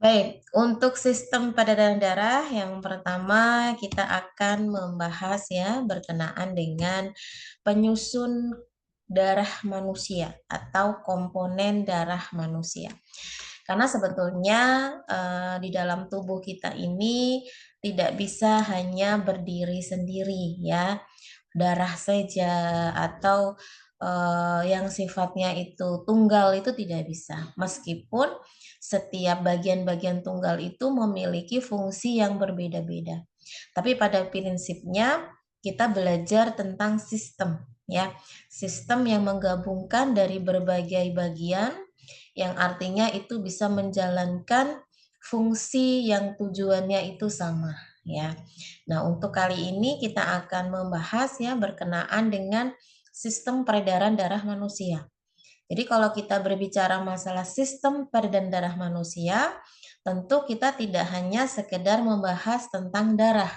Baik, untuk sistem peredaran darah yang pertama kita akan membahas ya berkenaan dengan penyusun darah manusia atau komponen darah manusia. Karena sebetulnya di dalam tubuh kita ini tidak bisa hanya berdiri sendiri ya, darah saja atau yang sifatnya itu tunggal itu tidak bisa. Meskipun setiap bagian-bagian tunggal itu memiliki fungsi yang berbeda-beda. Tapi pada prinsipnya kita belajar tentang sistem ya. Sistem yang menggabungkan dari berbagai bagian yang artinya itu bisa menjalankan fungsi yang tujuannya itu sama ya. Nah, untuk kali ini kita akan membahas ya berkenaan dengan sistem peredaran darah manusia. Jadi kalau kita berbicara masalah sistem peredaran darah manusia, tentu kita tidak hanya sekedar membahas tentang darah,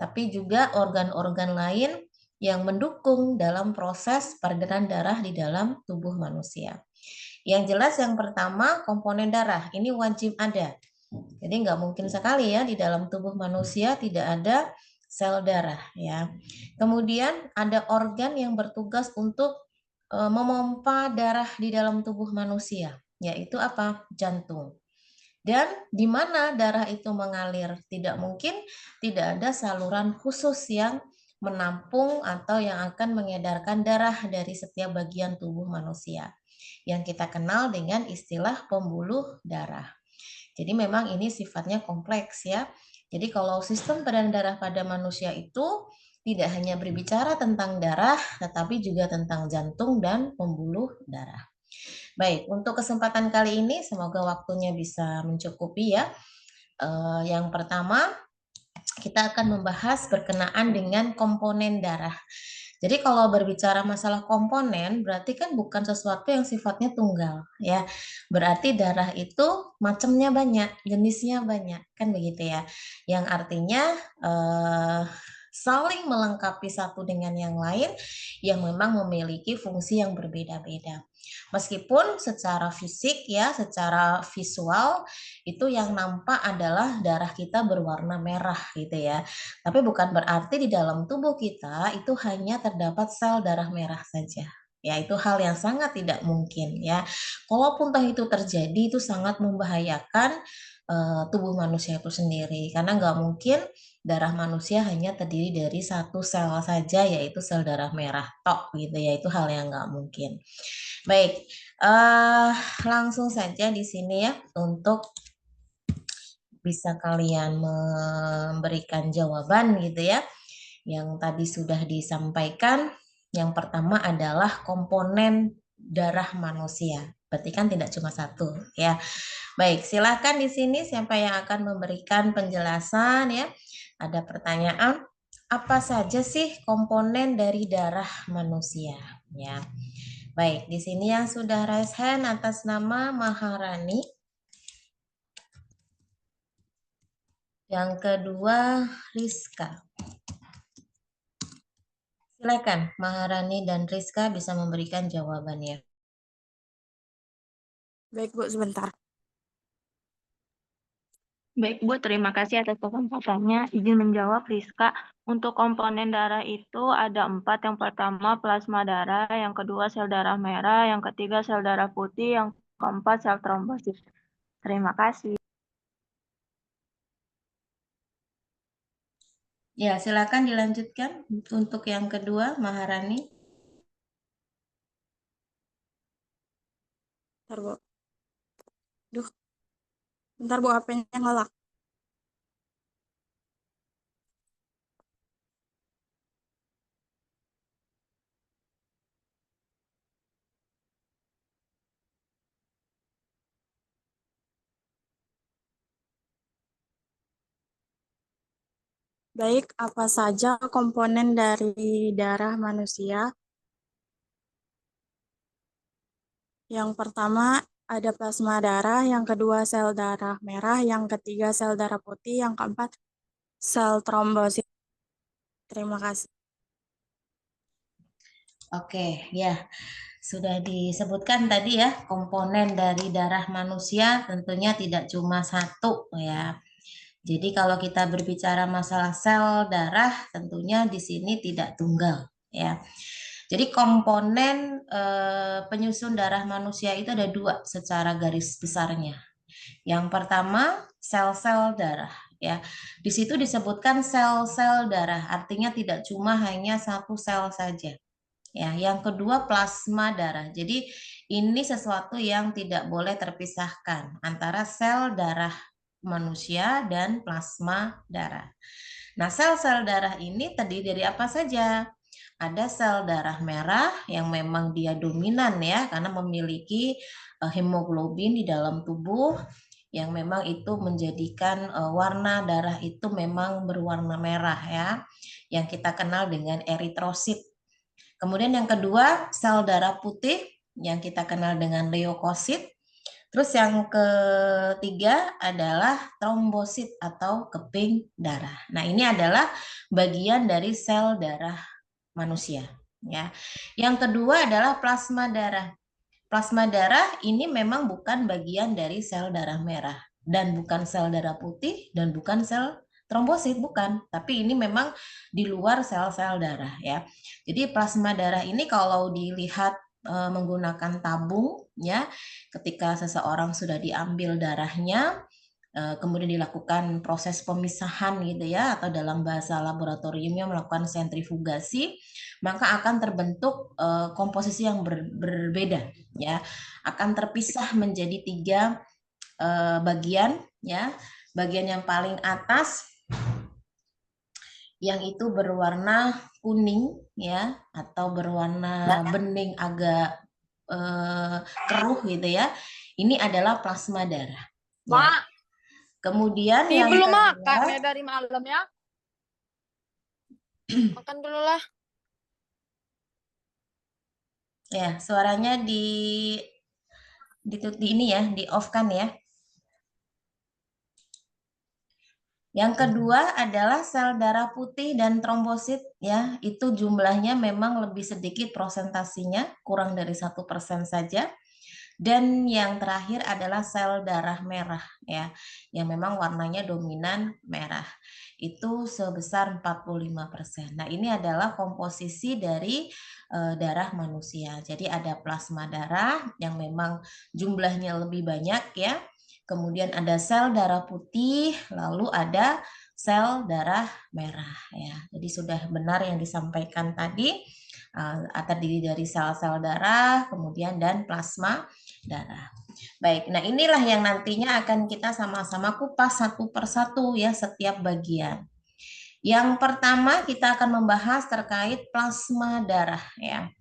tapi juga organ-organ lain yang mendukung dalam proses peredaran darah di dalam tubuh manusia. Yang jelas yang pertama komponen darah, ini wajib ada. Jadi nggak mungkin sekali ya di dalam tubuh manusia tidak ada sel darah ya. Kemudian ada organ yang bertugas untuk memompa darah di dalam tubuh manusia, yaitu apa? Jantung. Dan di mana darah itu mengalir? Tidak mungkin tidak ada saluran khusus yang menampung atau yang akan mengedarkan darah dari setiap bagian tubuh manusia yang kita kenal dengan istilah pembuluh darah. Jadi memang ini sifatnya kompleks ya. Jadi kalau sistem peredaran darah pada manusia itu tidak hanya berbicara tentang darah, tetapi juga tentang jantung dan pembuluh darah. Baik, untuk kesempatan kali ini semoga waktunya bisa mencukupi ya. Yang pertama, kita akan membahas berkenaan dengan komponen darah. Jadi kalau berbicara masalah komponen, berarti kan bukan sesuatu yang sifatnya tunggal, ya. Berarti darah itu macamnya banyak, jenisnya banyak, kan begitu ya. Yang artinya saling melengkapi satu dengan yang lain yang memang memiliki fungsi yang berbeda-beda. Meskipun secara fisik ya, secara visual itu yang nampak adalah darah kita berwarna merah gitu ya. Tapi bukan berarti di dalam tubuh kita itu hanya terdapat sel darah merah saja. Ya, itu hal yang sangat tidak mungkin ya. Kalaupun toh itu terjadi itu sangat membahayakan tubuh manusia itu sendiri karena nggak mungkin darah manusia hanya terdiri dari satu sel saja yaitu sel darah merah tok gitu ya, itu hal yang nggak mungkin. Baik, langsung saja di sini ya untuk bisa kalian memberikan jawaban gitu ya. Yang tadi sudah disampaikan, yang pertama adalah komponen darah manusia. Berarti kan tidak cuma satu ya. Baik, silakan di sini siapa yang akan memberikan penjelasan ya. Ada pertanyaan, apa saja sih komponen dari darah manusia ya. Baik, di sini yang sudah raise hand atas nama Maharani. Yang kedua, Rizka. Silakan, Maharani dan Rizka bisa memberikan jawabannya. Baik, Bu, sebentar. Baik, Bu, terima kasih atas kesempatannya. Izin menjawab, Rizka. Untuk komponen darah itu ada 4. Yang pertama, plasma darah. Yang kedua, sel darah merah. Yang ketiga, sel darah putih. Yang keempat, sel trombosit. Terima kasih. Ya, silakan dilanjutkan untuk yang kedua, Maharani. Bentar, Bu. Duh, bentar, Bu, HP-nya ngelak. Baik, apa saja komponen dari darah manusia? Yang pertama ada plasma darah, yang kedua sel darah merah, yang ketiga sel darah putih, yang keempat sel trombosit. Terima kasih. Oke, ya. Sudah disebutkan tadi ya, komponen dari darah manusia tentunya tidak cuma satu ya. Jadi kalau kita berbicara masalah sel darah, tentunya di sini tidak tunggal ya. Jadi komponen penyusun darah manusia itu ada dua secara garis besarnya. Yang pertama sel-sel darah ya. Di situ disebutkan sel-sel darah, artinya tidak cuma hanya satu sel saja. Ya, yang kedua plasma darah. Jadi ini sesuatu yang tidak boleh terpisahkan antara sel darah manusia dan plasma darah. Nah, sel-sel darah ini terdiri dari apa saja? Ada sel darah merah yang memang dia dominan ya, karena memiliki hemoglobin di dalam tubuh yang memang itu menjadikan warna darah itu memang berwarna merah ya, yang kita kenal dengan eritrosit. Kemudian yang kedua, sel darah putih yang kita kenal dengan leukosit. Terus yang ketiga adalah trombosit atau keping darah. Nah, ini adalah bagian dari sel darah manusia, ya. Yang kedua adalah plasma darah. Plasma darah ini memang bukan bagian dari sel darah merah dan bukan sel darah putih dan bukan sel trombosit, bukan, tapi ini memang di luar sel-sel darah ya. Jadi plasma darah ini kalau dilihat menggunakan tabung ya, ketika seseorang sudah diambil darahnya kemudian dilakukan proses pemisahan gitu ya, atau dalam bahasa laboratoriumnya melakukan sentrifugasi, maka akan terbentuk komposisi yang berbeda ya, akan terpisah menjadi tiga bagian ya. Bagian yang paling atas yang itu berwarna kuning ya, atau berwarna bening agak keruh gitu ya, ini adalah plasma darah ya. Kemudian yang belum kedua, makan ya dari malam ya. Makan dulu lah. ya suaranya di ini ya, di off kan ya. Yang kedua adalah sel darah putih dan trombosit ya, itu jumlahnya memang lebih sedikit prosentasinya, kurang dari 1% saja. Dan yang terakhir adalah sel darah merah ya, yang memang warnanya dominan merah. Itu sebesar 45%. Nah, ini adalah komposisi dari darah manusia. Jadi ada plasma darah yang memang jumlahnya lebih banyak ya. Kemudian ada sel darah putih, lalu ada sel darah merah ya. Jadi sudah benar yang disampaikan tadi, terdiri dari sel-sel darah, kemudian dan plasma darah. Baik, nah inilah yang nantinya akan kita sama-sama kupas satu persatu ya, setiap bagian. Yang pertama kita akan membahas terkait plasma darah ya.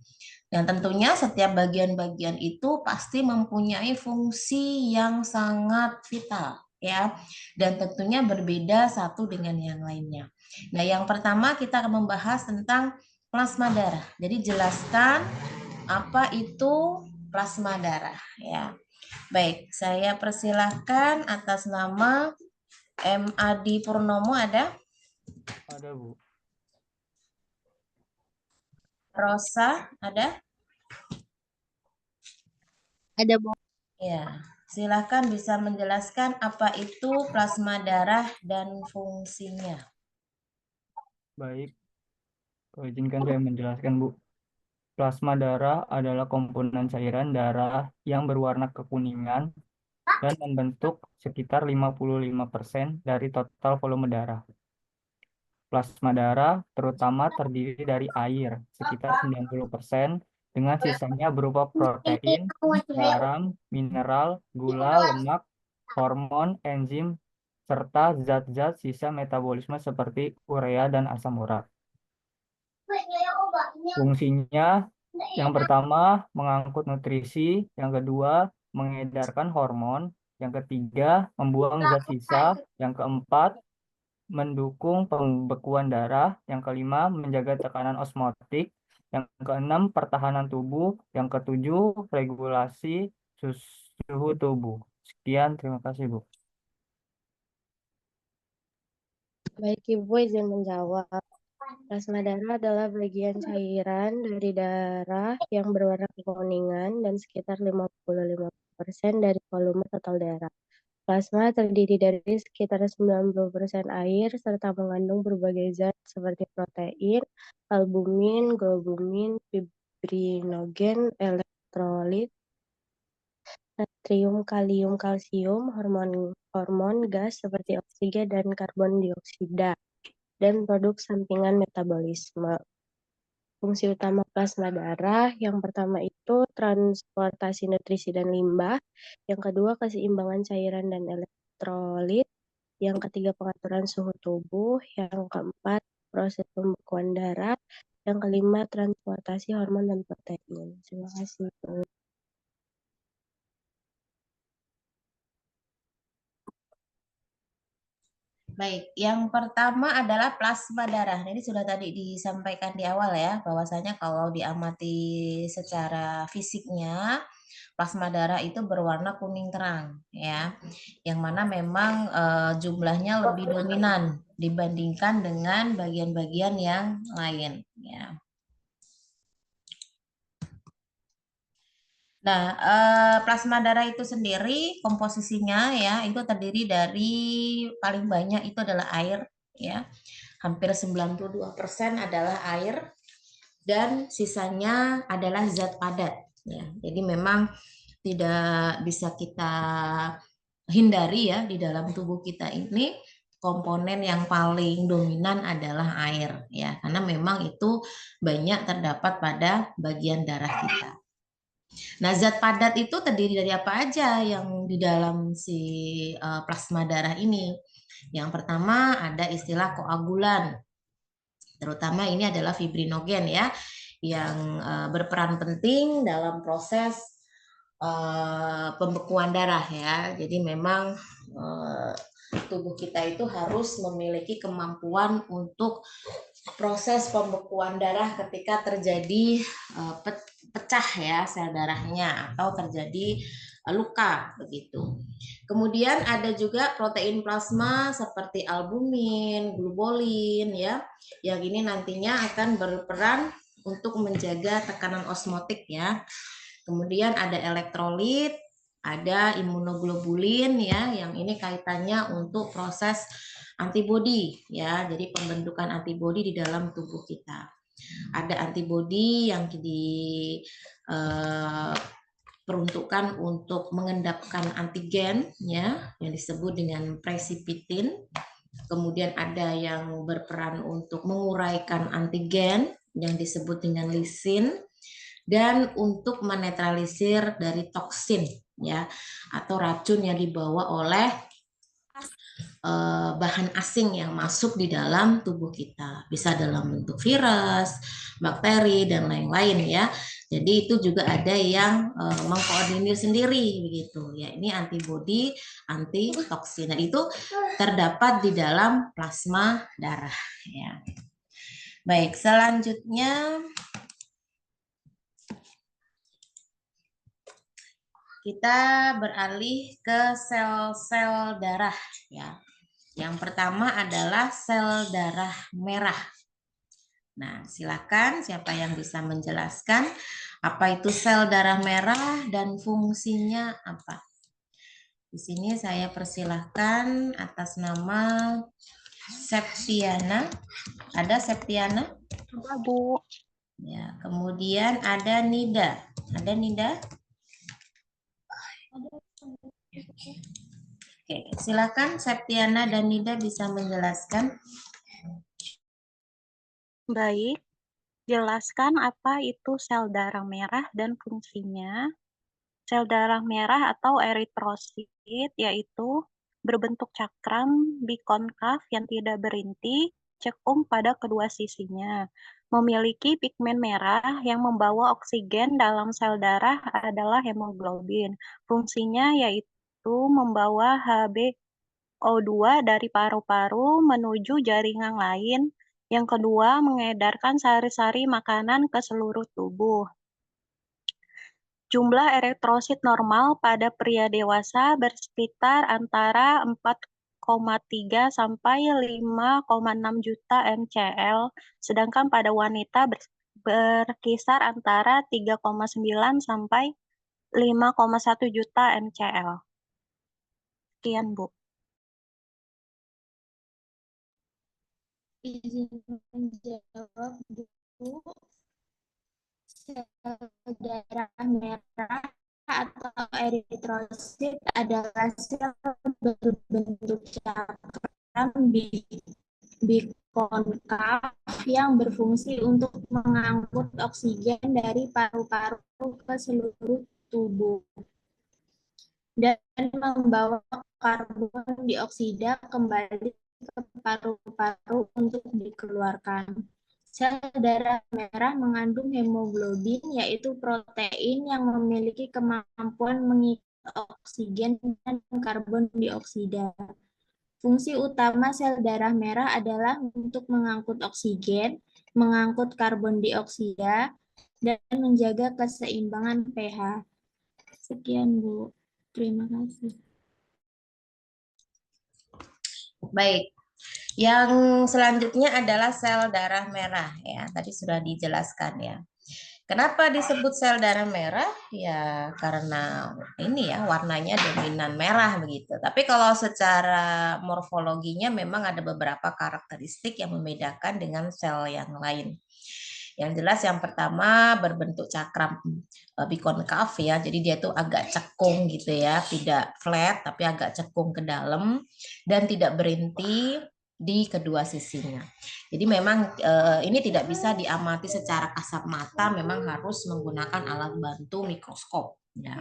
Dan tentunya setiap bagian-bagian itu pasti mempunyai fungsi yang sangat vital ya, dan tentunya berbeda satu dengan yang lainnya. Nah, yang pertama kita akan membahas tentang plasma darah. Jadi jelaskan apa itu plasma darah ya. Baik, saya persilahkan atas nama M. Adi Purnomo ada? Ada, Bu. Rosa ada? Ada Bu. Ya, silakan bisa menjelaskan apa itu plasma darah dan fungsinya. Baik, izinkan saya menjelaskan, Bu. Plasma darah adalah komponen cairan darah yang berwarna kekuningan dan membentuk sekitar 55% dari total volume darah. Plasma darah terutama terdiri dari air, sekitar 90%, dengan sisanya berupa protein, garam, mineral, gula, lemak, hormon, enzim, serta zat-zat sisa metabolisme seperti urea dan asam urat. Fungsinya yang pertama mengangkut nutrisi, yang kedua mengedarkan hormon, yang ketiga membuang zat sisa, yang keempat mendukung pembekuan darah, yang kelima menjaga tekanan osmotik, yang keenam pertahanan tubuh, yang ketujuh regulasi suhu tubuh. Sekian, terima kasih, Bu. Baik, Ibu izin menjawab. Plasma darah adalah bagian cairan dari darah yang berwarna kekuningan dan sekitar 55% dari volume total darah. Plasma terdiri dari sekitar 90% air serta mengandung berbagai zat seperti protein, albumin, globulin, fibrinogen, elektrolit, natrium, kalium, kalsium, hormon gas seperti oksigen dan karbon dioksida, dan produk sampingan metabolisme. Fungsi utama plasma darah, yang pertama itu transportasi nutrisi dan limbah, yang kedua keseimbangan cairan dan elektrolit, yang ketiga pengaturan suhu tubuh, yang keempat proses pembekuan darah, yang kelima transportasi hormon dan protein. Terima kasih. Baik, yang pertama adalah plasma darah. Ini sudah tadi disampaikan di awal ya, bahwasanya kalau diamati secara fisiknya, plasma darah itu berwarna kuning terang ya, yang mana memang jumlahnya lebih dominan dibandingkan dengan bagian-bagian yang lain ya. Nah, plasma darah itu sendiri komposisinya ya itu terdiri dari paling banyak itu adalah air ya. Hampir 92% adalah air dan sisanya adalah zat padat ya. Jadi memang tidak bisa kita hindari ya di dalam tubuh kita ini komponen yang paling dominan adalah air ya, karena memang itu banyak terdapat pada bagian darah kita. Nah, zat padat itu terdiri dari apa aja yang di dalam si plasma darah ini? Yang pertama ada istilah koagulan. Terutama ini adalah fibrinogen ya, yang berperan penting dalam proses pembekuan darah ya. Jadi memang tubuh kita itu harus memiliki kemampuan untuk proses pembekuan darah ketika terjadi pecah ya sel darahnya atau terjadi luka begitu. Kemudian ada juga protein plasma seperti albumin, globulin ya, yang ini nantinya akan berperan untuk menjaga tekanan osmotik ya. Kemudian ada elektrolit, ada imunoglobulin ya, yang ini kaitannya untuk proses antibodi ya, jadi pembentukan antibodi di dalam tubuh kita. Ada antibodi yang diperuntukkan untuk mengendapkan antigen ya, yang disebut dengan precipitin. Kemudian ada yang berperan untuk menguraikan antigen yang disebut dengan lisin, dan untuk menetralisir dari toksin ya atau racun yang dibawa oleh bahan asing yang masuk di dalam tubuh kita, bisa dalam bentuk virus, bakteri dan lain-lain ya. Jadi itu juga ada yang mengkoordinir sendiri begitu ya. Ini antibodi anti toksin. Nah, itu terdapat di dalam plasma darah ya. Baik, selanjutnya kita beralih ke sel-sel darah ya. Yang pertama adalah sel darah merah. Nah, silakan siapa yang bisa menjelaskan apa itu sel darah merah dan fungsinya apa? Di sini saya persilahkan atas nama Septiana. Ada Septiana? Ada, Bu. Ya, kemudian ada Nida. Ada Nida? Oke, silakan Septiana dan Nida bisa menjelaskan. Baik, jelaskan apa itu sel darah merah dan fungsinya. Sel darah merah atau eritrosit yaitu berbentuk cakram bikonkav yang tidak berinti, cekung pada kedua sisinya. Memiliki pigmen merah yang membawa oksigen dalam sel darah adalah hemoglobin. Fungsinya yaitu membawa HbO2 dari paru-paru menuju jaringan lain. Yang kedua, mengedarkan sari-sari makanan ke seluruh tubuh. Jumlah eritrosit normal pada pria dewasa bersekitar antara 4,5 4,3 sampai 5,6 juta mcl, sedangkan pada wanita berkisar antara 3,9 sampai 5,1 juta mcl. Sekian, Bu. Izin menjawab, Bu. Sel darah merah atau eritrosit adalah sel berbentuk cakram bikonkav yang berfungsi untuk mengangkut oksigen dari paru-paru ke seluruh tubuh dan membawa karbon dioksida kembali ke paru-paru untuk dikeluarkan. Sel darah merah mengandung hemoglobin, yaitu protein yang memiliki kemampuan mengikat oksigen dan karbon dioksida. Fungsi utama sel darah merah adalah untuk mengangkut oksigen, mengangkut karbon dioksida, dan menjaga keseimbangan pH. Sekian, Bu. Terima kasih. Baik. Yang selanjutnya adalah sel darah merah ya. Tadi sudah dijelaskan ya. Kenapa disebut sel darah merah? Ya karena ini ya warnanya dominan merah begitu. Tapi kalau secara morfologinya memang ada beberapa karakteristik yang membedakan dengan sel yang lain. Yang jelas yang pertama berbentuk cakram bikonkav ya. Jadi dia tuh agak cekung gitu ya, tidak flat tapi agak cekung ke dalam dan tidak berhenti di kedua sisinya. Jadi memang ini tidak bisa diamati secara kasat mata, memang harus menggunakan alat bantu mikroskop ya.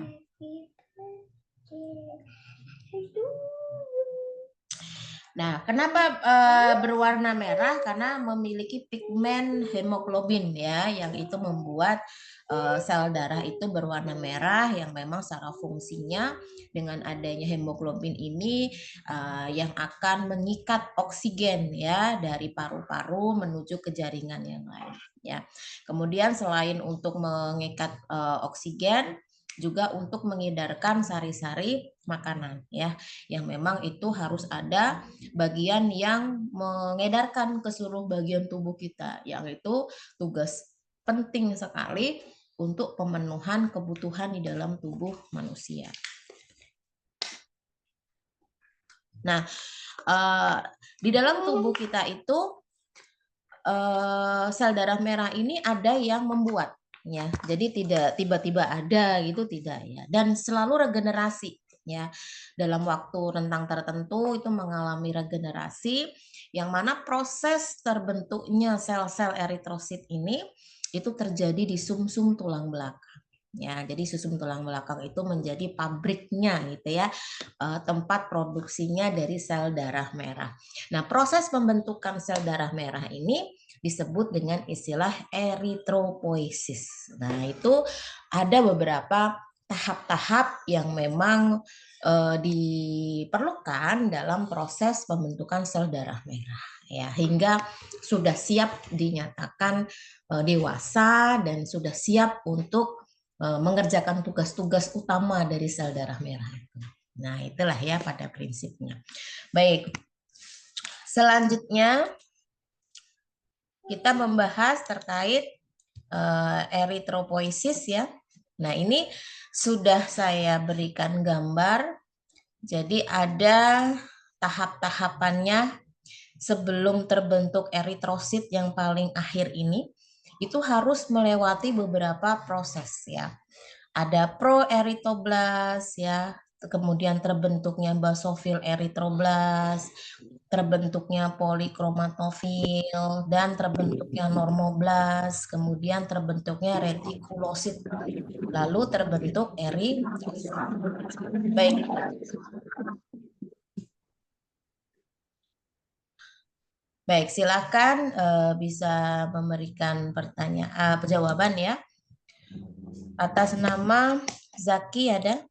Nah, kenapa berwarna merah? Karena memiliki pigmen hemoglobin ya, yang itu membuat sel darah itu berwarna merah yang memang secara fungsinya dengan adanya hemoglobin ini yang akan mengikat oksigen ya dari paru-paru menuju ke jaringan yang lain ya. Kemudian selain untuk mengikat oksigen juga untuk mengedarkan sari-sari makanan ya, yang memang itu harus ada bagian yang mengedarkan ke seluruh bagian tubuh kita, yang itu tugas penting sekali untuk pemenuhan kebutuhan di dalam tubuh manusia. Nah, di dalam tubuh kita itu sel darah merah ini ada yang membuat ya, jadi tidak tiba-tiba ada gitu, tidak ya, dan selalu regenerasi ya, dalam waktu rentang tertentu itu mengalami regenerasi, yang mana proses terbentuknya sel-sel eritrosit ini itu terjadi di sumsum tulang belakang ya. Jadi sumsum tulang belakang itu menjadi pabriknya gitu ya, tempat produksinya dari sel darah merah. Nah, proses pembentukan sel darah merah ini disebut dengan istilah eritropoiesis. Nah, itu ada beberapa tahap-tahap yang memang diperlukan dalam proses pembentukan sel darah merah ya, hingga sudah siap dinyatakan dewasa dan sudah siap untuk mengerjakan tugas-tugas utama dari sel darah merah. Nah, itulah ya pada prinsipnya. Baik. Selanjutnya kita membahas terkait eritropoiesis ya. Nah, ini sudah saya berikan gambar. Jadi ada tahap-tahapannya sebelum terbentuk eritrosit yang paling akhir ini. Itu harus melewati beberapa proses ya. Ada proeritoblas ya, kemudian terbentuknya basofil eritroblas, terbentuknya polikromatofil, dan terbentuknya normoblas, kemudian terbentuknya retikulosit, lalu terbentuk eritrosit. Baik. Baik, silakan bisa memberikan pertanyaan, jawaban ya. Atas nama Zaki ada?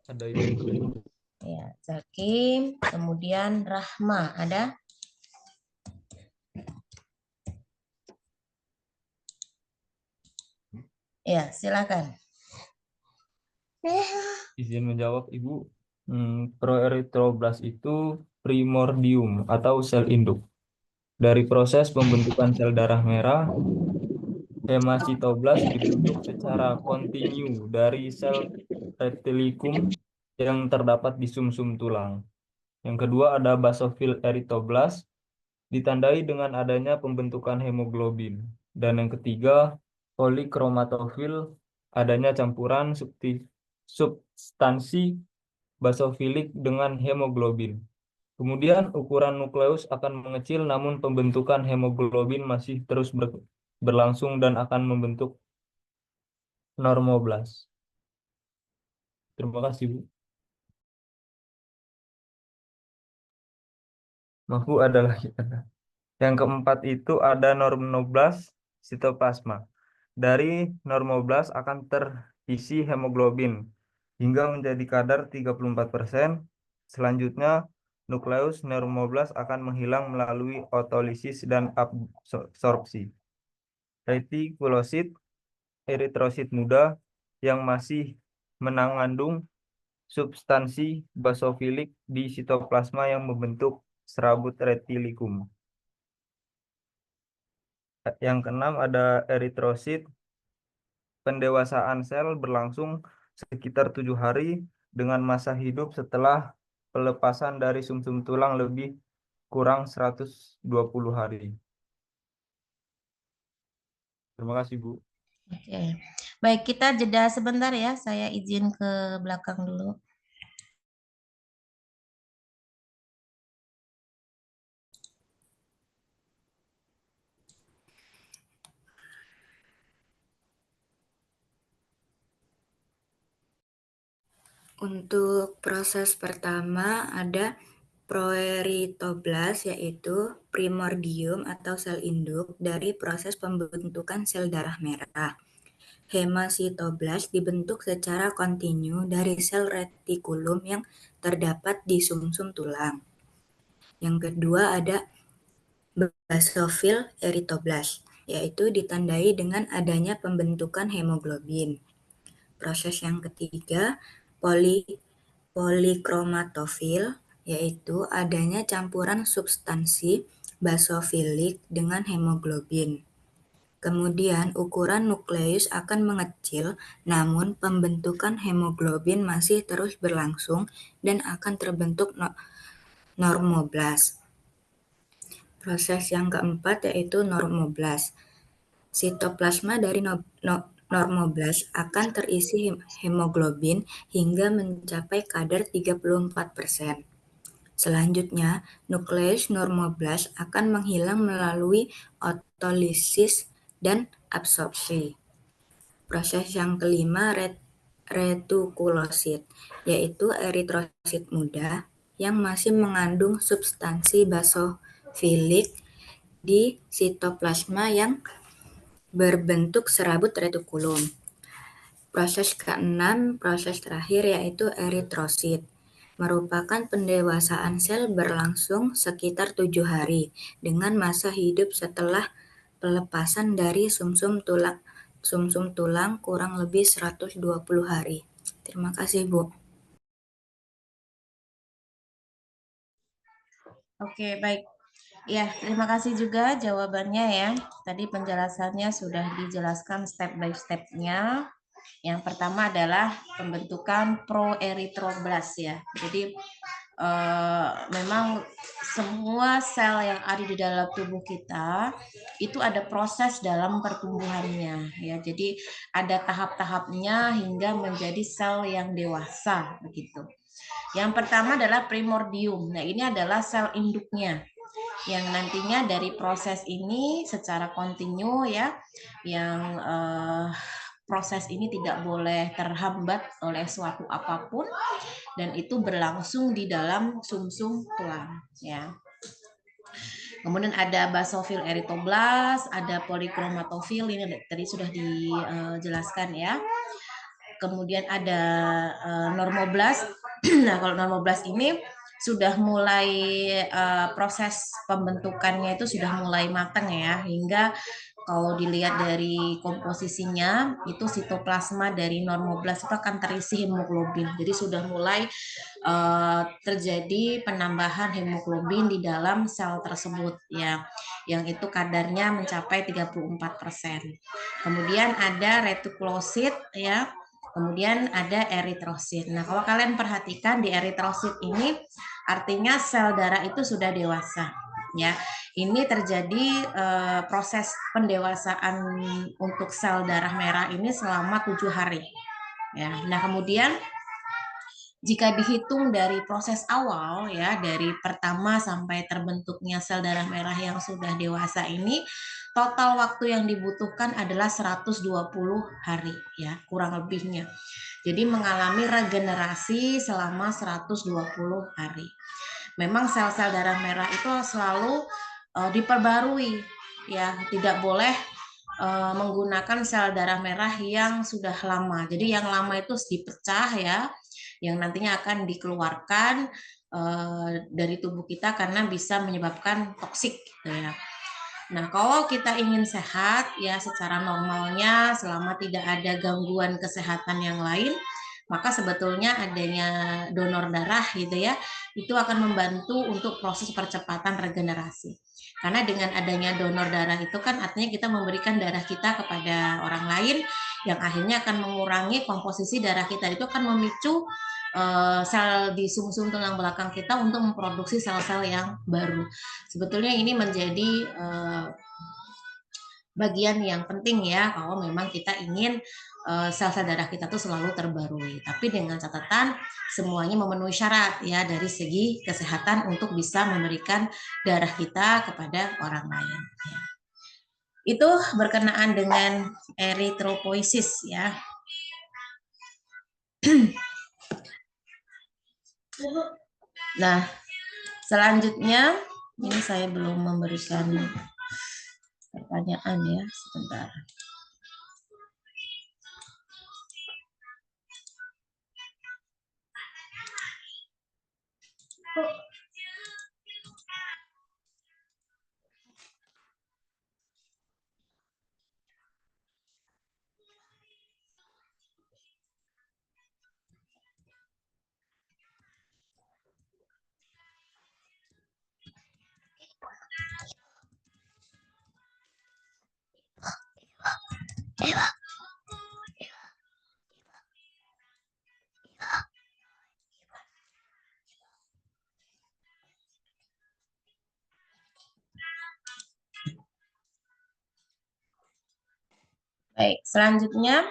Ada Ibu. Ya, Zaki, kemudian Rahma ada? Ya, silakan. Izin menjawab Ibu. Proeritroblas itu primordium atau sel induk. Dari proses pembentukan sel darah merah, hemasitoblas dibentuk secara kontinu dari sel reticulum yang terdapat di sumsum tulang. Yang kedua ada basofil erytoblas, ditandai dengan adanya pembentukan hemoglobin. Dan yang ketiga, polikromatofil, adanya campuran substansi basofilik dengan hemoglobin. Kemudian ukuran nukleus akan mengecil namun pembentukan hemoglobin masih terus berlangsung dan akan membentuk normoblas. Terima kasih, Bu. Mahu ada lagi. Yang keempat itu ada normoblas sitoplasma. Dari normoblas akan terisi hemoglobin hingga menjadi kadar 34%. Selanjutnya, nukleus normoblas akan menghilang melalui otolisis dan absorpsi. Retikulosit, eritrosit muda yang masih mengandung substansi basofilik di sitoplasma yang membentuk serabut retilikum. Yang keenam ada eritrosit. Pendewasaan sel berlangsung sekitar 7 hari dengan masa hidup setelah pelepasan dari sumsum tulang lebih kurang 120 hari. Terima kasih, Bu. Oke. Baik, kita jeda sebentar ya. Saya izin ke belakang dulu. Untuk proses pertama ada proeritoblas, yaitu primordium atau sel induk dari proses pembentukan sel darah merah. Hemasitoblas dibentuk secara kontinu dari sel retikulum yang terdapat di sumsum tulang. Yang kedua ada basofil erytoblas, yaitu ditandai dengan adanya pembentukan hemoglobin. Proses yang ketiga, polikromatofil, yaitu adanya campuran substansi basofilik dengan hemoglobin. Kemudian ukuran nukleus akan mengecil, namun pembentukan hemoglobin masih terus berlangsung dan akan terbentuk normoblas. Proses yang keempat yaitu normoblas. Sitoplasma dari normoblas akan terisi hemoglobin hingga mencapai kadar 34%. Selanjutnya, nukleus normoblas akan menghilang melalui otolisis dan absorpsi. Proses yang kelima retikulosit, yaitu eritrosit muda yang masih mengandung substansi basofilik di sitoplasma yang berbentuk serabut retikulum. Proses keenam, proses terakhir yaitu eritrosit, merupakan pendewasaan sel berlangsung sekitar 7 hari dengan masa hidup setelah pelepasan dari sumsum tulang kurang lebih 120 hari. Terima kasih, Bu. Oke, baik. Ya, terima kasih juga jawabannya ya. Tadi penjelasannya sudah dijelaskan step by step-nya. Yang pertama adalah pembentukan proerythroblas ya. Jadi memang semua sel yang ada di dalam tubuh kita itu ada proses dalam pertumbuhannya ya. Jadi ada tahap-tahapnya hingga menjadi sel yang dewasa begitu. Yang pertama adalah primordium. Nah, ini adalah sel induknya yang nantinya dari proses ini secara kontinu ya, yang proses ini tidak boleh terhambat oleh suatu apapun dan itu berlangsung di dalam sumsum tulang ya. Kemudian ada basofil erytoblas, ada polikromatofil, ini tadi sudah dijelaskan ya. Kemudian ada normoblas. Nah, kalau normoblas ini sudah mulai proses pembentukannya itu sudah mulai matang ya, hingga kalau dilihat dari komposisinya, itu sitoplasma dari normoblast itu akan terisi hemoglobin. Jadi sudah mulai terjadi penambahan hemoglobin di dalam sel tersebut ya, yang itu kadarnya mencapai 34%. Kemudian ada retikulosit ya, kemudian ada eritrosit. Nah, kalau kalian perhatikan di eritrosit ini artinya sel darah itu sudah dewasa ya. Ini terjadi proses pendewasaan untuk sel darah merah ini selama 7 hari ya. Nah, kemudian jika dihitung dari proses awal ya, dari pertama sampai terbentuknya sel darah merah yang sudah dewasa ini, total waktu yang dibutuhkan adalah 120 hari ya, kurang lebihnya. Jadi mengalami regenerasi selama 120 hari. Memang sel-sel darah merah itu selalu diperbarui ya, tidak boleh menggunakan sel darah merah yang sudah lama. Jadi yang lama itu dipecah ya, yang nantinya akan dikeluarkan dari tubuh kita karena bisa menyebabkan toksik gitu ya. Nah, kalau kita ingin sehat ya secara normalnya selama tidak ada gangguan kesehatan yang lain, maka sebetulnya adanya donor darah gitu ya, itu akan membantu untuk proses percepatan regenerasi. Karena dengan adanya donor darah itu kan artinya kita memberikan darah kita kepada orang lain yang akhirnya akan mengurangi komposisi darah kita, itu akan memicu sel di sumsum tulang belakang kita untuk memproduksi sel-sel yang baru. Sebetulnya ini menjadi bagian yang penting ya kalau memang kita ingin sel-sel darah kita tuh selalu terbarui. Tapi dengan catatan semuanya memenuhi syarat ya dari segi kesehatan untuk bisa memberikan darah kita kepada orang lain. Ya. Itu berkenaan dengan eritropoiesis ya. Nah, selanjutnya ini saya belum memberikan pertanyaan ya, sebentar. Baik, selanjutnya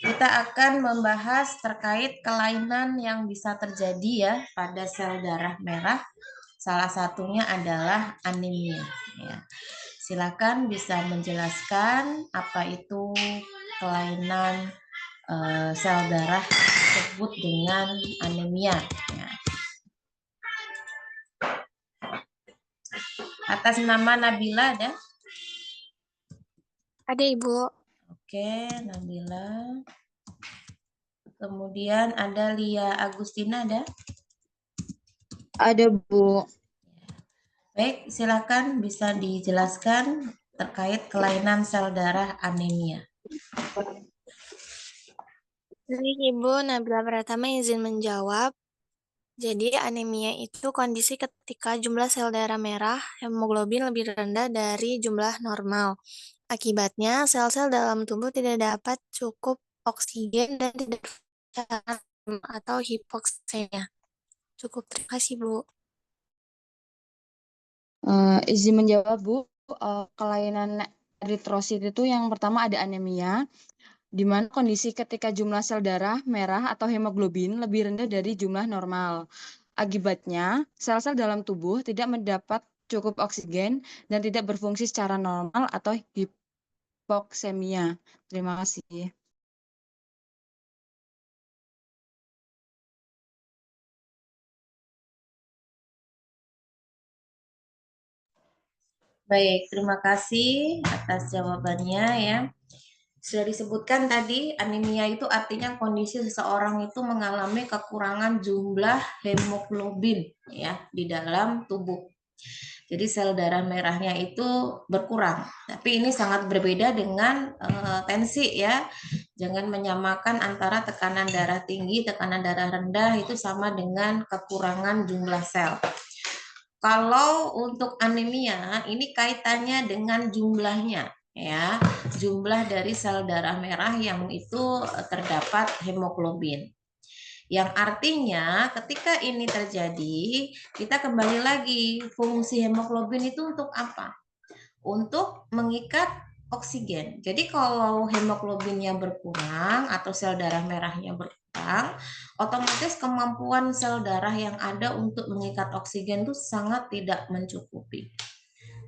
kita akan membahas terkait kelainan yang bisa terjadi ya pada sel darah merah. Salah satunya adalah anemia. Ya. Silakan bisa menjelaskan apa itu kelainan sel darah disebut dengan anemia. Ya. Atas nama Nabila ada? Ada, Ibu. Oke, Nabila. Kemudian ada Lia Agustina ada? Ada, Bu. Baik, silakan bisa dijelaskan terkait kelainan sel darah anemia. Baik, Ibu. Nabila Pratama izin menjawab. Jadi anemia itu kondisi ketika jumlah sel darah merah hemoglobin lebih rendah dari jumlah normal. Akibatnya sel-sel dalam tubuh tidak dapat cukup oksigen dan tidak atau hipoksemia. Cukup, terima kasih, Bu. Izin menjawab, Bu. Kelainan eritrosit itu yang pertama ada anemia, di mana kondisi ketika jumlah sel darah merah atau hemoglobin lebih rendah dari jumlah normal. Akibatnya, sel-sel dalam tubuh tidak mendapat cukup oksigen dan tidak berfungsi secara normal atau hipoksemia. Terima kasih. Baik, terima kasih atas jawabannya ya. Sudah disebutkan tadi, anemia itu artinya kondisi seseorang itu mengalami kekurangan jumlah hemoglobin ya di dalam tubuh. Jadi sel darah merahnya itu berkurang. Tapi ini sangat berbeda dengan tensi ya. Jangan menyamakan antara tekanan darah tinggi, tekanan darah rendah itu sama dengan kekurangan jumlah sel. Kalau untuk anemia ini kaitannya dengan jumlahnya ya, jumlah dari sel darah merah yang itu terdapat hemoglobin. Yang artinya ketika ini terjadi, kita kembali lagi, fungsi hemoglobin itu untuk apa? Untuk mengikat oksigen. Jadi kalau hemoglobinnya berkurang atau sel darah merahnya berkurang, otomatis kemampuan sel darah yang ada untuk mengikat oksigen itu sangat tidak mencukupi.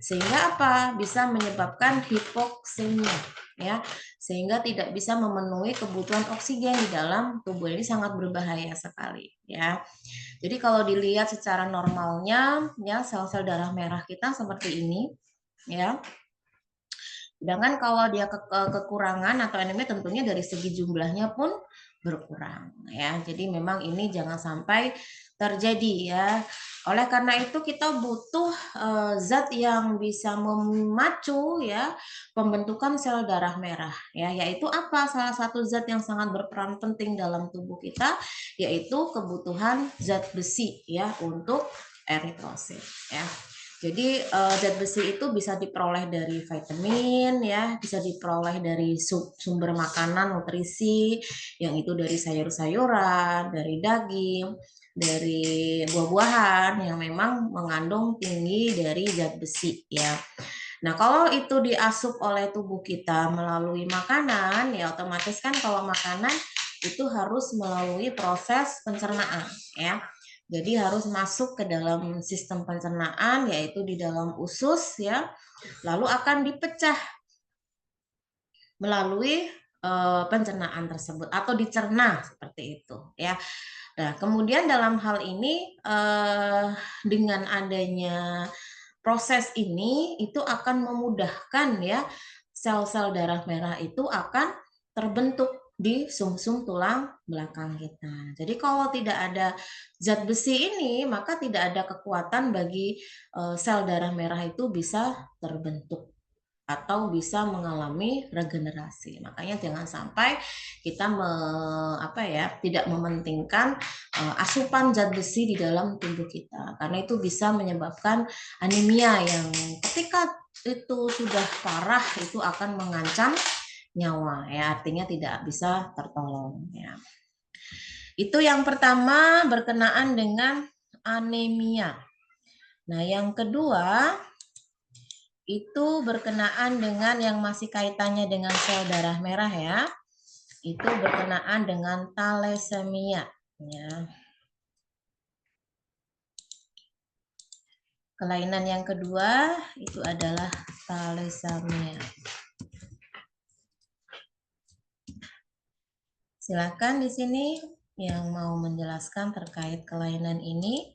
Sehingga apa? Bisa menyebabkan hipoksemia ya. Sehingga tidak bisa memenuhi kebutuhan oksigen di dalam tubuh. Ini sangat berbahaya sekali ya. Jadi kalau dilihat secara normalnya ya sel-sel darah merah kita seperti ini ya. Sedangkan kalau dia kekurangan atau anemia tentunya dari segi jumlahnya pun berkurang ya. Jadi memang ini jangan sampai terjadi ya. Oleh karena itu kita butuh zat yang bisa memacu ya pembentukan sel darah merah ya, yaitu apa? Salah satu zat yang sangat berperan penting dalam tubuh kita yaitu kebutuhan zat besi ya untuk eritrosit ya. Jadi zat besi itu bisa diperoleh dari vitamin ya, bisa diperoleh dari sumber makanan nutrisi yang itu dari sayur-sayuran, dari daging, dari buah-buahan yang memang mengandung tinggi dari zat besi ya. Nah, kalau itu diasup oleh tubuh kita melalui makanan ya otomatis kan kalau makanan itu harus melalui proses pencernaan ya. Jadi harus masuk ke dalam sistem pencernaan yaitu di dalam usus ya. Lalu akan dipecah melalui pencernaan tersebut atau dicerna seperti itu ya. Nah, kemudian dalam hal ini dengan adanya proses ini itu akan memudahkan ya sel-sel darah merah itu akan terbentuk di sumsum tulang belakang kita. Jadi kalau tidak ada zat besi ini, maka tidak ada kekuatan bagi sel darah merah itu bisa terbentuk atau bisa mengalami regenerasi. Makanya jangan sampai kita tidak mementingkan asupan zat besi di dalam tubuh kita karena itu bisa menyebabkan anemia yang ketika itu sudah parah itu akan mengancam nyawa ya, artinya tidak bisa tertolong ya. Itu yang pertama berkenaan dengan anemia. Nah, yang kedua itu berkenaan dengan yang masih kaitannya dengan sel darah merah ya. Itu berkenaan dengan thalassemia ya. Kelainan yang kedua itu adalah thalassemia. Silakan di sini yang mau menjelaskan terkait kelainan ini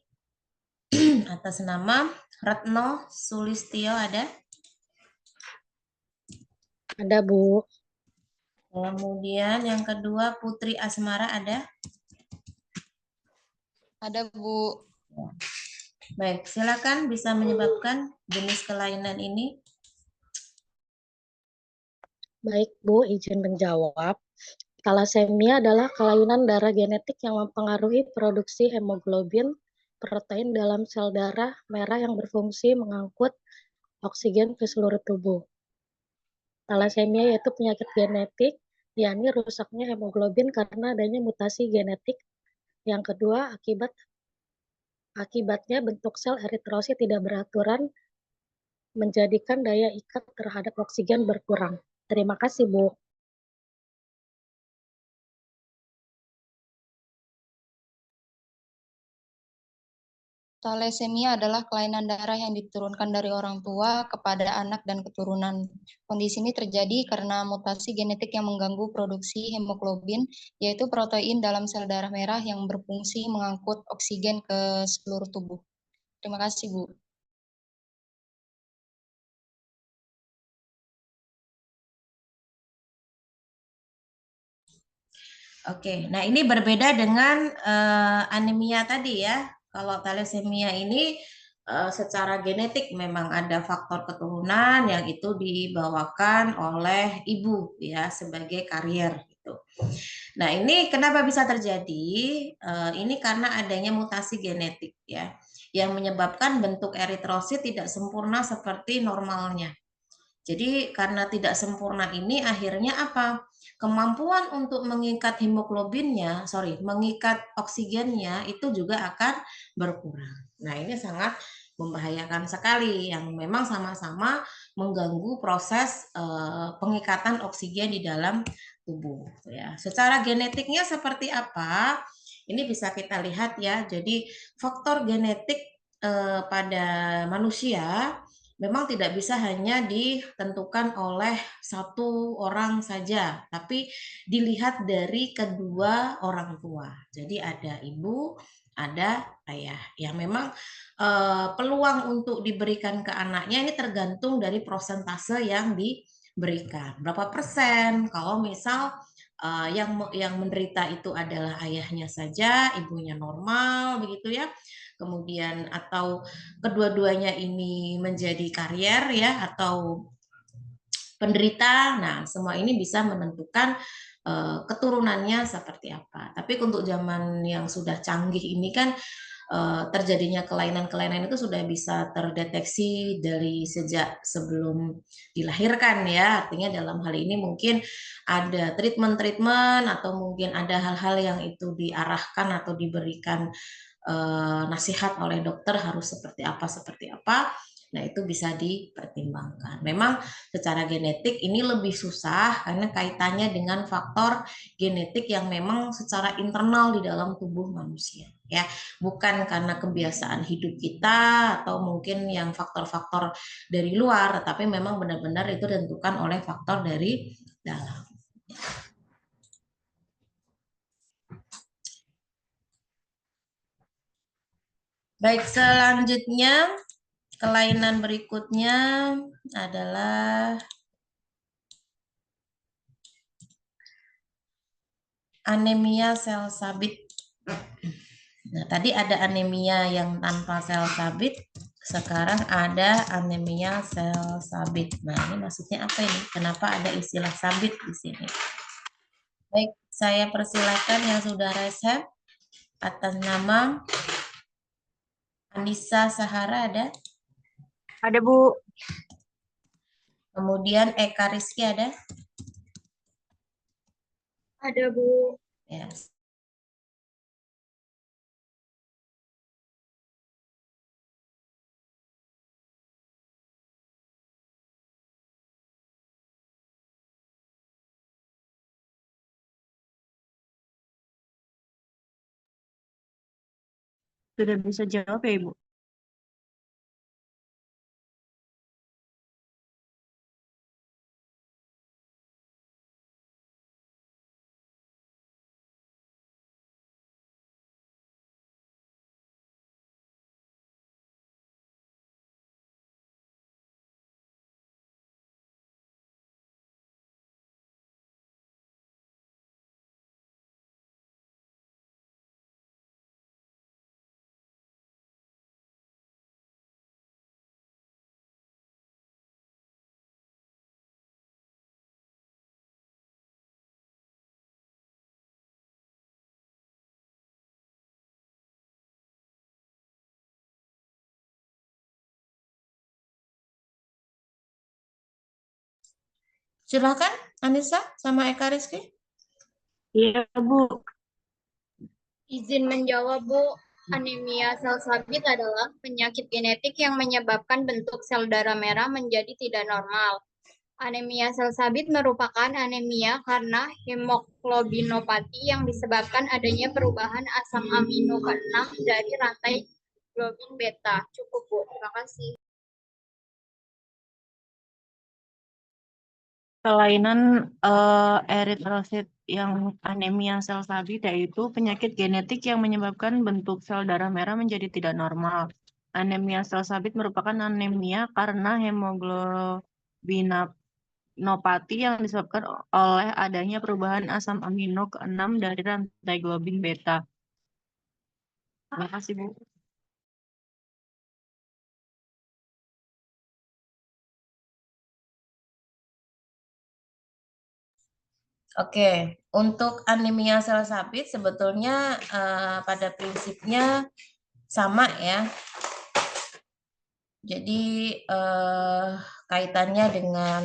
atas nama Retno Sulistyo ada? Ada, Bu. Kemudian yang kedua Putri Asmara ada? Ada, Bu. Baik, silakan bisa menyebabkan jenis kelainan ini. Baik, Bu, izin menjawab. Thalassemia adalah kelainan darah genetik yang mempengaruhi produksi hemoglobin protein dalam sel darah merah yang berfungsi mengangkut oksigen ke seluruh tubuh. Thalassemia yaitu penyakit genetik, yakni rusaknya hemoglobin karena adanya mutasi genetik. Yang kedua, akibatnya bentuk sel eritrosit tidak beraturan, menjadikan daya ikat terhadap oksigen berkurang. Terima kasih, Bu. Thalassemia adalah kelainan darah yang diturunkan dari orang tua kepada anak dan keturunan. Kondisi ini terjadi karena mutasi genetik yang mengganggu produksi hemoglobin, yaitu protein dalam sel darah merah yang berfungsi mengangkut oksigen ke seluruh tubuh. Terima kasih, Bu. Oke, nah ini berbeda dengan anemia tadi ya. Kalau thalassemia ini secara genetik memang ada faktor keturunan yang itu dibawakan oleh ibu ya sebagai karier gitu. Nah, ini kenapa bisa terjadi? Ini karena adanya mutasi genetik ya yang menyebabkan bentuk eritrosit tidak sempurna seperti normalnya. Jadi karena tidak sempurna ini akhirnya apa? Kemampuan untuk mengikat mengikat oksigennya itu juga akan berkurang. Nah, ini sangat membahayakan sekali yang memang sama-sama mengganggu proses pengikatan oksigen di dalam tubuh ya. Secara genetiknya seperti apa? Ini bisa kita lihat ya. Jadi faktor genetik pada manusia memang tidak bisa hanya ditentukan oleh satu orang saja, tapi dilihat dari kedua orang tua. Jadi ada ibu, ada ayah. Yang memang peluang untuk diberikan ke anaknya ini tergantung dari prosentase yang diberikan. Berapa persen? Kalau misal yang menderita itu adalah ayahnya saja, ibunya normal, begitu ya. Kemudian atau kedua-duanya ini menjadi karier ya atau penderita. Nah, semua ini bisa menentukan keturunannya seperti apa. Tapi untuk zaman yang sudah canggih ini kan terjadinya kelainan-kelainan itu sudah bisa terdeteksi dari sejak sebelum dilahirkan ya. Artinya dalam hal ini mungkin ada treatment-treatment atau mungkin ada hal-hal yang itu diarahkan atau diberikan nasihat oleh dokter harus seperti apa. Nah, itu bisa dipertimbangkan. Memang secara genetik ini lebih susah karena kaitannya dengan faktor genetik yang memang secara internal di dalam tubuh manusia ya. Bukan karena kebiasaan hidup kita atau mungkin yang faktor-faktor dari luar, tetapi memang benar-benar itu ditentukan oleh faktor dari dalam. Baik, selanjutnya kelainan berikutnya adalah anemia sel sabit. Nah, tadi ada anemia yang tanpa sel sabit, sekarang ada anemia sel sabit. Nah, ini maksudnya apa ini? Kenapa ada istilah sabit di sini? Baik, saya persilakan yang sudah resep atas nama Anissa Sahara ada? Ada, Bu. Kemudian Eka Rizky ada? Ada, Bu. Ya. Sudah bisa jawab ya, Ibu? Silakan Anissa sama Eka Rizky. Iya, Bu. Izin menjawab, Bu. Anemia sel sabit adalah penyakit genetik yang menyebabkan bentuk sel darah merah menjadi tidak normal. Anemia sel sabit merupakan anemia karena hemoglobinopati yang disebabkan adanya perubahan asam amino ke-6 dari rantai globin beta. Cukup, Bu. Terima kasih. Kelainan eritrosit yang anemia sel sabit yaitu penyakit genetik yang menyebabkan bentuk sel darah merah menjadi tidak normal. Anemia sel sabit merupakan anemia karena hemoglobinopati yang disebabkan oleh adanya perubahan asam amino ke-6 dari rantai globin beta. Terima kasih, Bu. Oke, untuk anemia sel sabit sebetulnya pada prinsipnya sama ya. Jadi kaitannya dengan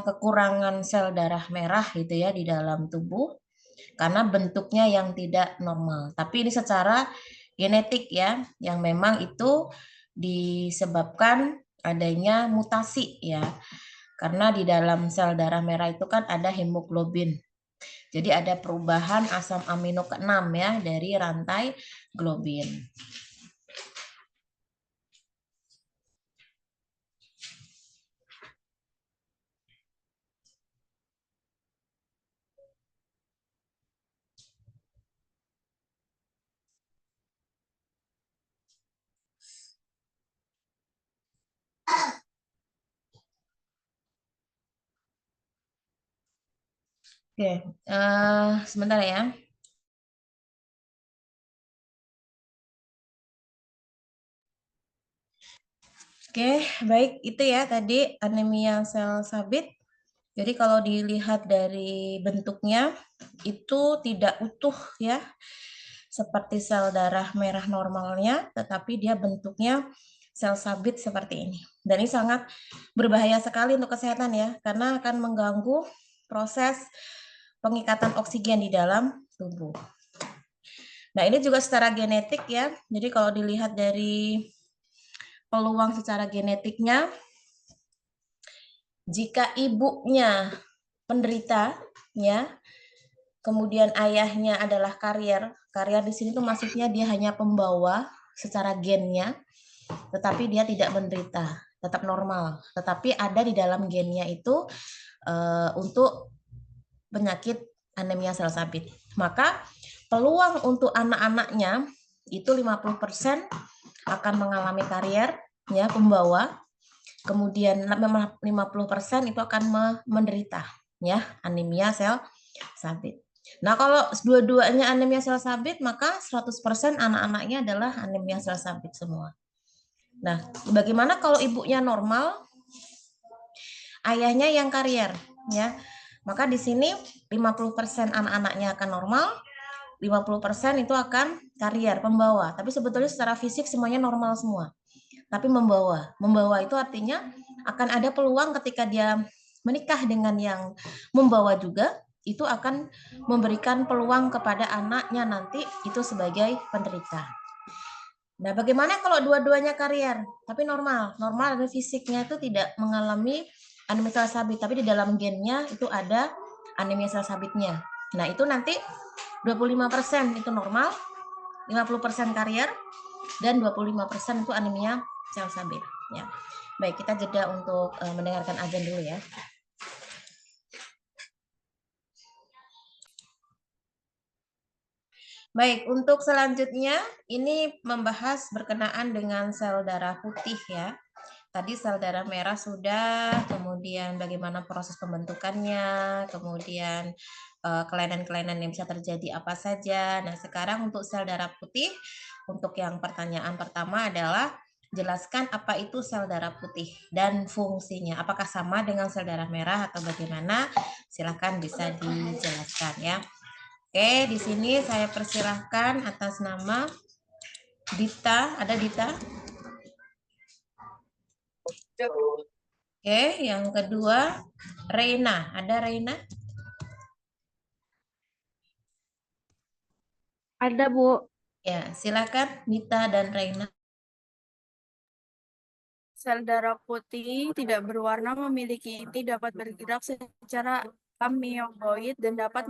kekurangan sel darah merah gitu ya di dalam tubuh karena bentuknya yang tidak normal. Tapi ini secara genetik ya, yang memang itu disebabkan adanya mutasi ya. Karena di dalam sel darah merah itu kan ada hemoglobin. Jadi ada perubahan asam amino ke-6 ya dari rantai globin. Oke, sebentar ya. Oke, baik itu ya tadi anemia sel sabit. Jadi kalau dilihat dari bentuknya itu tidak utuh ya, seperti sel darah merah normalnya, tetapi dia bentuknya sel sabit seperti ini. Dan ini sangat berbahaya sekali untuk kesehatan ya, karena akan mengganggu proses pengikatan oksigen di dalam tubuh. Nah, ini juga secara genetik ya. Jadi kalau dilihat dari peluang secara genetiknya, jika ibunya penderita ya, kemudian ayahnya adalah karier di sini tuh maksudnya dia hanya pembawa secara gennya, tetapi dia tidak menderita, tetap normal. Tetapi ada di dalam gennya itu untuk penyakit anemia sel sabit. Maka peluang untuk anak-anaknya itu 50% akan mengalami karier ya, pembawa. Kemudian 50% itu akan menderita ya anemia sel sabit. Nah, kalau dua-duanya anemia sel sabit, maka 100% anak-anaknya adalah anemia sel sabit semua. Nah, bagaimana kalau ibunya normal, ayahnya yang karier ya? Maka di sini 50% anak-anaknya akan normal, 50% itu akan karier, pembawa. Tapi sebetulnya secara fisik semuanya normal semua. Tapi membawa. Membawa itu artinya akan ada peluang ketika dia menikah dengan yang membawa juga, itu akan memberikan peluang kepada anaknya nanti itu sebagai penderita. Nah, bagaimana kalau dua-duanya karier, tapi normal? Normal dan fisiknya itu tidak mengalami anemia sel sabit, tapi di dalam gennya itu ada anemia sel sabitnya. Nah, itu nanti 25% itu normal, 50% karier, dan 25% itu anemia sel sabit ya. Baik, kita jeda untuk mendengarkan azan dulu ya. Baik, untuk selanjutnya ini membahas berkenaan dengan sel darah putih ya. Tadi sel darah merah sudah, kemudian bagaimana proses pembentukannya, kemudian kelainan-kelainan yang bisa terjadi apa saja. Nah, sekarang untuk sel darah putih, untuk yang pertanyaan pertama adalah jelaskan apa itu sel darah putih dan fungsinya. Apakah sama dengan sel darah merah atau bagaimana? Silakan bisa dijelaskan ya. Oke, di sini saya persilahkan atas nama Dita. Ada Dita? Oke, yang kedua Reina. Ada Reina? Ada, Bu. Ya, silakan Dita dan Reina. Sel darah putih tidak berwarna memiliki inti dapat bergerak secara amioboid dan dapat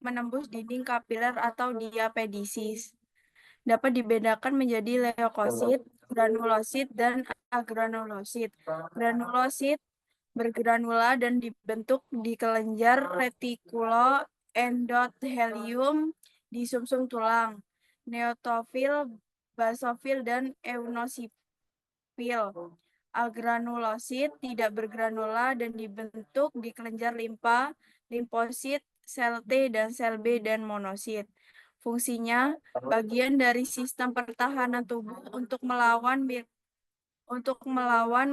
menembus dinding kapiler atau diapedisis. Dapat dibedakan menjadi leukosit, granulosit, dan agranulosit. Granulosit bergranula dan dibentuk di kelenjar retikuloendothelium di sumsum tulang, neutrofil, basofil, dan eosinofil. Agranulosit tidak bergranula dan dibentuk di kelenjar limpa, limfosit, sel T dan sel B dan monosit. Fungsinya bagian dari sistem pertahanan tubuh untuk melawan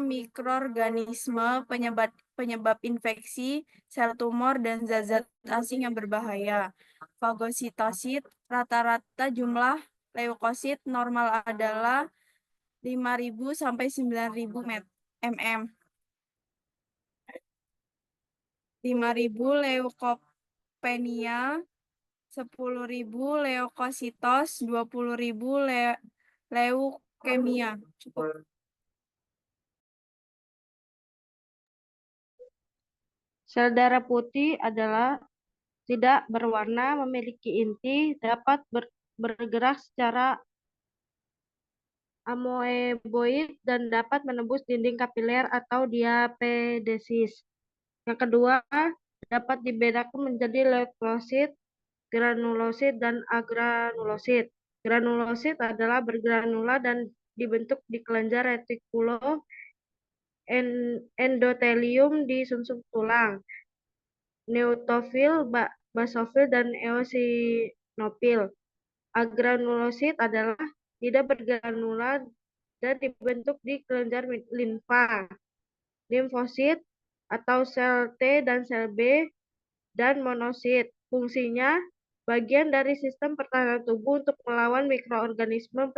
mikroorganisme penyebab infeksi, sel tumor, dan zat-zat asing yang berbahaya. Fagositosit, rata-rata jumlah leukosit normal adalah 5.000 sampai 9.000 mm. 5.000 leukopenia, 10.000 leukositos, 20.000 leukemia. Cukup. Sel darah putih adalah tidak berwarna, memiliki inti, dapat bergerak secara amoeboid dan dapat menembus dinding kapiler atau diapedesis. Yang kedua, dapat dibedakan menjadi leukosit, granulosit, dan agranulosit. Granulosit adalah bergranula dan dibentuk di kelenjar retikulo endotelium di sumsum tulang. Neutrofil, basofil, dan eosinofil. Agranulosit adalah tidak bergranula dan dibentuk di kelenjar limfa, limfosit atau sel T dan sel B, dan monosit. Fungsinya bagian dari sistem pertahanan tubuh untuk melawan mikroorganisme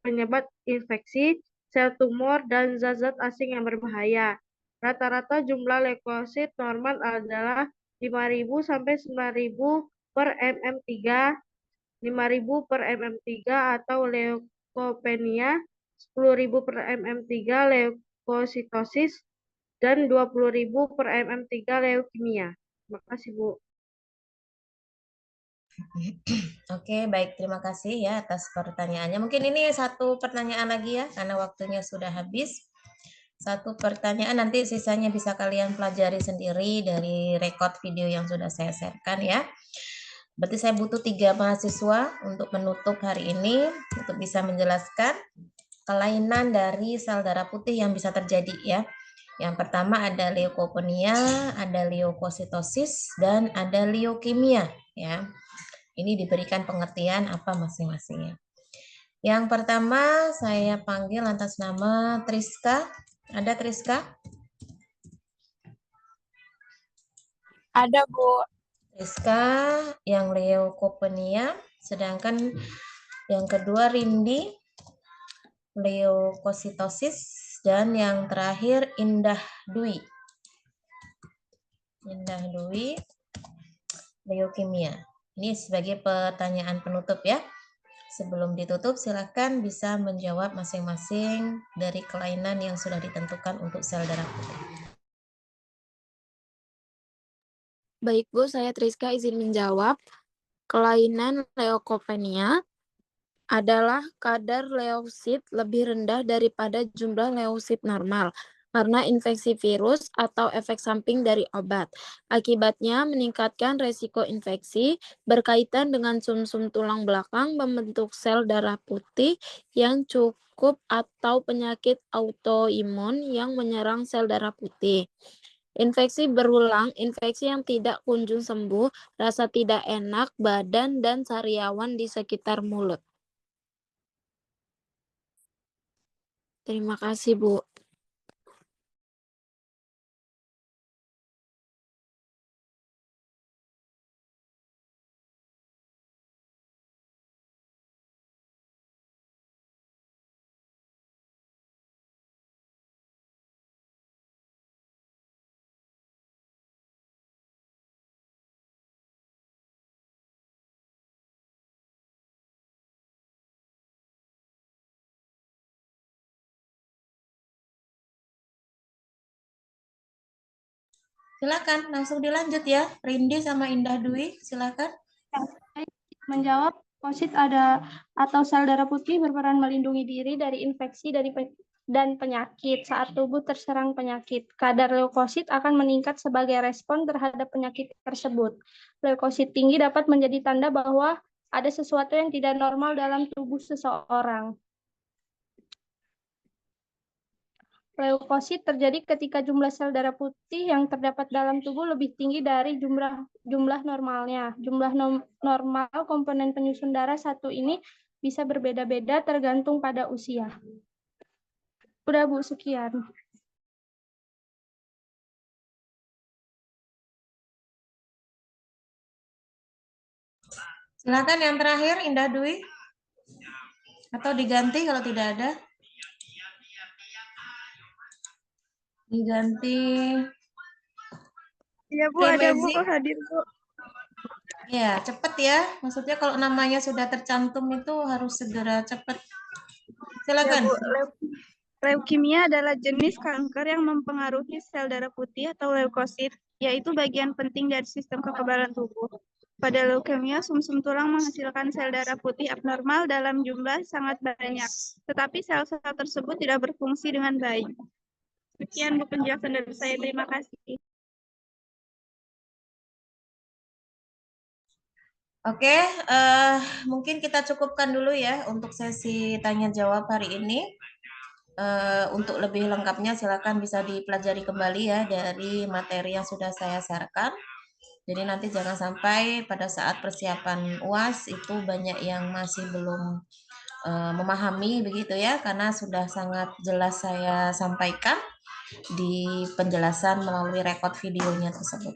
penyebab infeksi, sel tumor, dan zat-zat asing yang berbahaya. Rata-rata jumlah leukosit normal adalah 5.000 sampai 9.000 per mm3, 5.000 per mm3 atau leukopenia, 10.000 per mm3 leukositosis, dan 20.000 per mm3 leukemia. Terima kasih, Bu. Oke, baik. Terima kasih ya atas pertanyaannya. Mungkin ini satu pertanyaan lagi ya, karena waktunya sudah habis. Satu pertanyaan, nanti sisanya bisa kalian pelajari sendiri dari rekod video yang sudah saya share-kan ya. Berarti saya butuh 3 mahasiswa untuk menutup hari ini, untuk bisa menjelaskan kelainan dari sel darah putih yang bisa terjadi ya. Yang pertama ada leukopenia, ada leukositosis, dan ada leukemia ya. Ini diberikan pengertian apa masing-masingnya. Yang pertama saya panggil atas nama Triska. Ada Triska? Ada, Bu. Triska yang leukopenia, sedangkan yang kedua Rindi leukositosis, dan yang terakhir Indah Dwi. Indah Dwi leukemia. Ini sebagai pertanyaan penutup ya. Sebelum ditutup, silakan bisa menjawab masing-masing dari kelainan yang sudah ditentukan untuk sel darah putih. Baik, Bu, saya Triska izin menjawab. Kelainan leukopenia adalah kadar leukosit lebih rendah daripada jumlah leukosit normal karena infeksi virus atau efek samping dari obat. Akibatnya meningkatkan resiko infeksi berkaitan dengan sumsum tulang belakang, membentuk sel darah putih yang cukup atau penyakit autoimun yang menyerang sel darah putih. Infeksi berulang, infeksi yang tidak kunjung sembuh, rasa tidak enak badan, dan sariawan di sekitar mulut. Terima kasih, Bu. Silakan langsung dilanjut ya, Rindi sama Indah Dwi, silakan. Menjawab, leukosit atau sel darah putih berperan melindungi diri dari infeksi dan penyakit saat tubuh terserang penyakit. Kadar leukosit akan meningkat sebagai respon terhadap penyakit tersebut. Leukosit tinggi dapat menjadi tanda bahwa ada sesuatu yang tidak normal dalam tubuh seseorang. Leukosit terjadi ketika jumlah sel darah putih yang terdapat dalam tubuh lebih tinggi dari jumlah normalnya. Jumlah normal komponen penyusun darah satu ini bisa berbeda-beda tergantung pada usia. Udah, Bu, sekian. Silakan yang terakhir, Indah Dwi. Atau diganti kalau tidak ada. Diganti. Iya Bu, ada Bu, hadir Bu. Ya, cepat ya. Maksudnya kalau namanya sudah tercantum itu harus segera cepat. Silakan. Ya, Bu. Leukemia adalah jenis kanker yang mempengaruhi sel darah putih atau leukosit, yaitu bagian penting dari sistem kekebalan tubuh. Pada leukemia, sumsum tulang menghasilkan sel darah putih abnormal dalam jumlah sangat banyak, tetapi sel-sel tersebut tidak berfungsi dengan baik. Sekian Bu penjelasan dari saya. Terima kasih. Oke, mungkin kita cukupkan dulu ya untuk sesi tanya jawab hari ini. Untuk lebih lengkapnya silakan bisa dipelajari kembali ya dari materi yang sudah saya sharekan. Jadi nanti jangan sampai pada saat persiapan UAS itu banyak yang masih belum memahami begitu ya, karena sudah sangat jelas saya sampaikan di penjelasan melalui rekod videonya tersebut.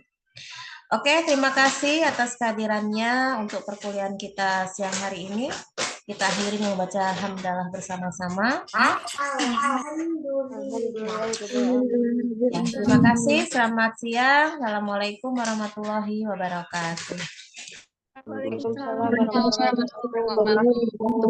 Oke, terima kasih atas kehadirannya untuk perkuliahan kita siang hari ini. Kita akhiri membaca hamdalah bersama-sama. Ya, terima kasih. Selamat siang. Assalamualaikum warahmatullahi wabarakatuh. Waalaikumsalam warahmatullahi wabarakatuh.